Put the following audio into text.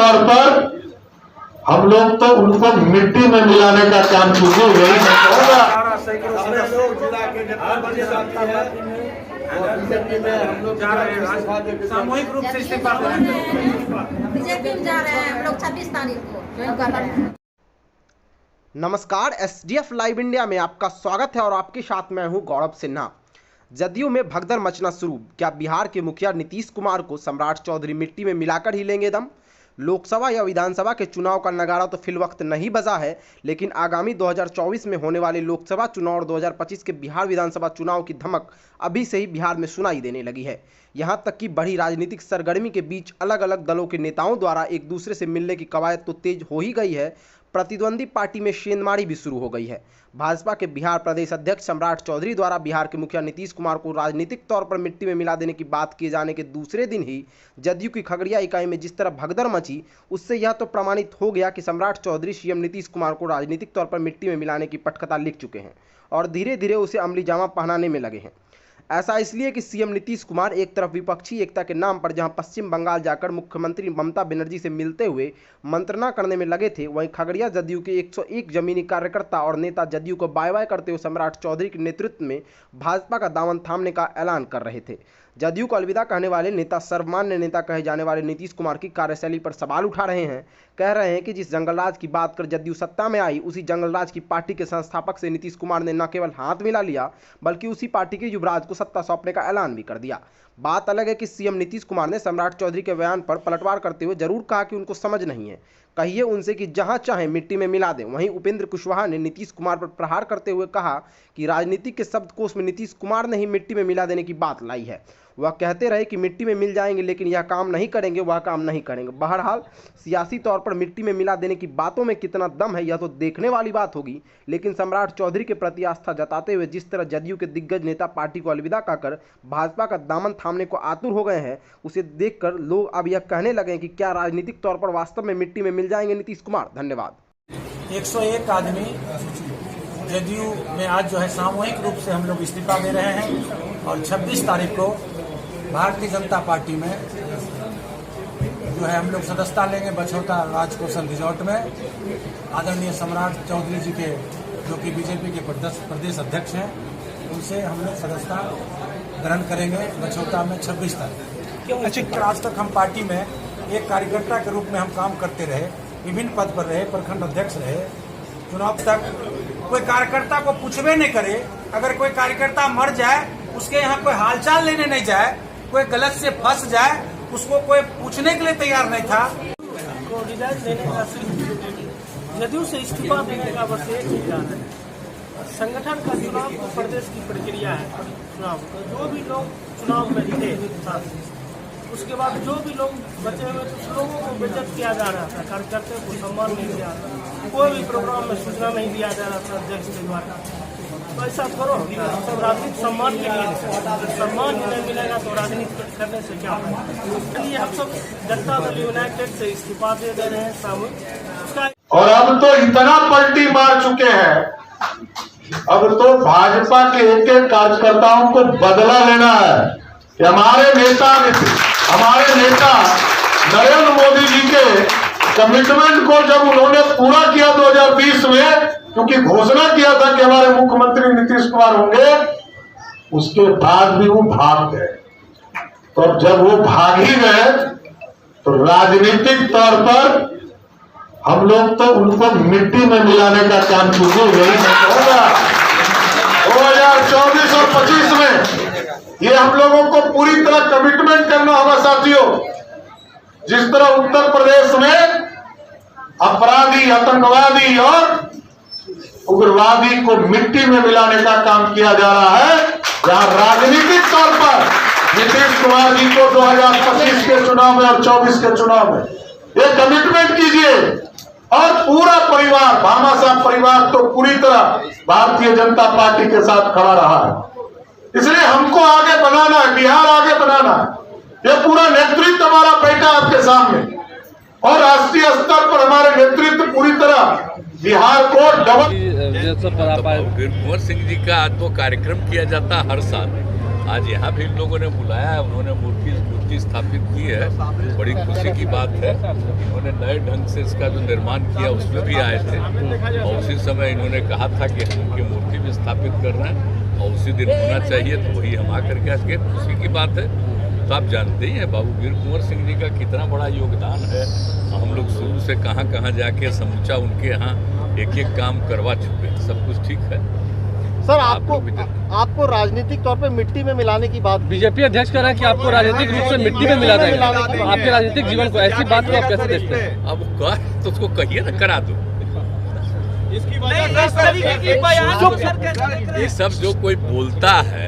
तौर पर हम लोग तो उनको मिट्टी में मिलाने का काम कीजिए, यही मैं कहूँगा। सामूहिक रूप से इस्तीफा बीजेपी में जा रहे हैं हम लोग 26 तारीख को ज्वाइन कर रहे हैं। नमस्कार, SDF लाइव इंडिया में आपका स्वागत है और आपके साथ मैं हूं गौरव सिन्हा। जदयू में भगदड़ मचना शुरू। क्या बिहार के मुखिया नीतीश कुमार को सम्राट चौधरी मिट्टी में मिलाकर ही लेंगे दम? लोकसभा या विधानसभा के चुनाव का नगाड़ा तो फिल वक्त नहीं बजा है, लेकिन आगामी 2024 में होने वाले लोकसभा चुनाव और 2025 के बिहार विधानसभा चुनाव की धमक अभी से ही बिहार में सुनाई देने लगी है। यहां तक कि बड़ी राजनीतिक सरगर्मी के बीच अलग अलग दलों के नेताओं द्वारा एक दूसरे से मिलने की कवायद तो तेज हो ही गई है, प्रतिद्वंदी पार्टी में शेंदमारी भी शुरू हो गई है। भाजपा के बिहार प्रदेश अध्यक्ष सम्राट चौधरी द्वारा बिहार के मुखिया नीतीश कुमार को राजनीतिक तौर पर मिट्टी में मिला देने की बात किए जाने के दूसरे दिन ही जदयू की खगड़िया इकाई में जिस तरह भगदड़ मची, उससे यह तो प्रमाणित हो गया कि सम्राट चौधरी सीएम नीतीश कुमार को राजनीतिक तौर पर मिट्टी में मिलाने की पटकथा लिख चुके हैं और धीरे धीरे उसे अमली जामा पहनाने में लगे हैं। ऐसा इसलिए कि सीएम नीतीश कुमार एक तरफ विपक्षी एकता के नाम पर जहां पश्चिम बंगाल जाकर मुख्यमंत्री ममता बनर्जी से मिलते हुए मंत्रणा करने में लगे थे, वहीं खगड़िया जदयू के 101 जमीनी कार्यकर्ता और नेता जदयू को बाय बाय करते हुए सम्राट चौधरी के नेतृत्व में भाजपा का दामन थामने का ऐलान कर रहे थे। जदयू को अलविदा कहने वाले नेता सर्वमान्य नेता कहे जाने वाले नीतीश कुमार की कार्यशैली पर सवाल उठा रहे हैं। कह रहे हैं कि जिस जंगलराज की बात कर जदयू सत्ता में आई, उसी जंगलराज की पार्टी के संस्थापक से नीतीश कुमार ने न केवल हाथ मिला लिया, बल्कि उसी पार्टी के युवराज को सत्ता सौंपने का ऐलान भी कर दिया। बात अलग है कि सीएम नीतीश कुमार ने सम्राट चौधरी के बयान पर पलटवार करते हुए जरूर कहा कि उनको समझ नहीं है, कहिए उनसे कि जहां चाहे मिट्टी में मिला दें। वहीं उपेंद्र कुशवाहा ने नीतीश कुमार पर प्रहार करते हुए कहा कि राजनीतिक के शब्दकोश में नीतीश कुमार ने ही मिट्टी में मिला देने की बात लाई है। वह कहते रहे कि मिट्टी में मिल जाएंगे, लेकिन यह काम नहीं करेंगे, वह काम नहीं करेंगे। बहरहाल सियासी तौर पर मिट्टी में मिला देने की बातों में कितना दम है, यह तो देखने वाली बात होगी। लेकिन सम्राट चौधरी के प्रति आस्था जताते हुए जिस तरह जदयू के दिग्गज नेता पार्टी को अलविदा कहकर भाजपा का दामन थामने को आतुर हो गए हैं, उसे देखकर लोग अब यह कहने लगे कि क्या राजनीतिक तौर पर वास्तव में मिट्टी में मिल जाएंगे नीतीश कुमार। धन्यवाद। 101 आदमी जदयू में आज जो है सामूहिक रूप से हम लोग इस्तीफा दे रहे हैं और 26 तारीख को भारतीय जनता पार्टी में जो है हम लोग सदस्यता लेंगे बछौता राजकौशल रिजॉर्ट में। आदरणीय सम्राट चौधरी जी के जो कि बीजेपी के प्रदेश अध्यक्ष हैं, उनसे हम लोग सदस्यता ग्रहण करेंगे बछौता में 26 तारीख। अच्छा, आज तक हम पार्टी में एक कार्यकर्ता के रूप में हम काम करते रहे, विभिन्न पद पर रहे, प्रखंड अध्यक्ष रहे। चुनाव तक कोई कार्यकर्ता को पूछवे नहीं करे, अगर कोई कार्यकर्ता मर जाए, उसके यहाँ कोई हालचाल लेने नहीं जाए, कोई गलत से फंस जाए, उसको कोई पूछने के लिए तैयार नहीं था। को रिजाइन देने का सिर्फ जदयू से इस्तीफा देने का बस एक ही कारण है। संगठन का चुनाव तो प्रदेश की प्रक्रिया है। चुनाव जो भी लोग चुनाव में थे, उसके बाद जो भी लोग बचे हुए कुछ लोगों को बेइज्जत किया जा रहा था, कार्यकर्ता को सम्मान नहीं दिया रहा, कोई भी प्रोग्राम में सूचना नहीं दिया जा रहा था अध्यक्ष के द्वारा। तो ऐसा करो, सब राजनीतिक सम्मान के लिए, सम्मान ही नहीं मिलेगा तो राजनीति करने से क्या होगा। इसलिए हम सब जनता दल यूनाइटेड से इस्तीफा दे रहे हैं सामूहिक उसका। और अब तो इतना पलटी मार चुके हैं, अब तो भाजपा के एक एक कार्यकर्ताओं को बदला लेना है कि हमारे नेता नरेंद्र मोदी जी के कमिटमेंट को जब उन्होंने पूरा किया 2020 में, क्योंकि घोषणा किया था कि हमारे मुख्यमंत्री नीतीश कुमार होंगे, उसके बाद भी वो भाग गए। तो जब वो भाग ही गए तो राजनीतिक तौर पर हम लोग तो उनको मिट्टी में मिलाने का काम कीजिए, यही मैं कहूँगा। 2024 और 25 में ये हम लोगों को पूरी तरह कमिटमेंट करना होगा साथियों। जिस तरह उत्तर प्रदेश में अपराधी, आतंकवादी और उग्रवादी को मिट्टी में मिलाने का काम किया जा रहा है, जहां राजनीतिक तौर पर नीतीश कुमार जी को 2025 के चुनाव में और 24 के चुनाव में ये कमिटमेंट कीजिए। और पूरा परिवार, भामाशाह परिवार तो पूरी तरह भारतीय जनता पार्टी के साथ खड़ा रहा है। इसलिए हमको आगे बनाना है, बिहार आगे बनाना है। ये पूरा नेतृत्व हमारा बैठा आपके सामने और राष्ट्रीय स्तर पर हमारे नेतृत्व पूरी तरह बिहार को कुंवर सिंह जी का आज तो कार्यक्रम किया जाता हर साल। आज यहाँ भी इन लोगों ने बुलाया है, उन्होंने मूर्ति मूर्ति स्थापित की है, बड़ी खुशी की बात है। इन्होंने नए ढंग से इसका जो निर्माण किया उसमें भी आए थे और उसी समय इन्होंने कहा था कि हम उनकी मूर्ति भी स्थापित कर रहे हैं और उसी दिन होना चाहिए, तो वही हम आकर के आज के खुशी की बात है। तो आप जानते ही हैं बाबू वीर कुंवर सिंह जी का कितना बड़ा योगदान है। हम लोग शुरू से कहाँ कहाँ जाके समूचा उनके यहाँ एक एक काम करवा चुके हैं। सब कुछ ठीक है सर। आपको राजनीतिक तौर पे मिट्टी में मिलाने की बात बीजेपी अध्यक्ष कह रहा है कि आपको राजनीतिक रूप से मिट्टी में मिला जाएगा आपके राजनीतिक जीवन को, ऐसी बात को आप कैसे देखते हैं? अब कह तो उसको कहिए ना, करा दो। इसकी वजह ये सब जो कोई बोलता है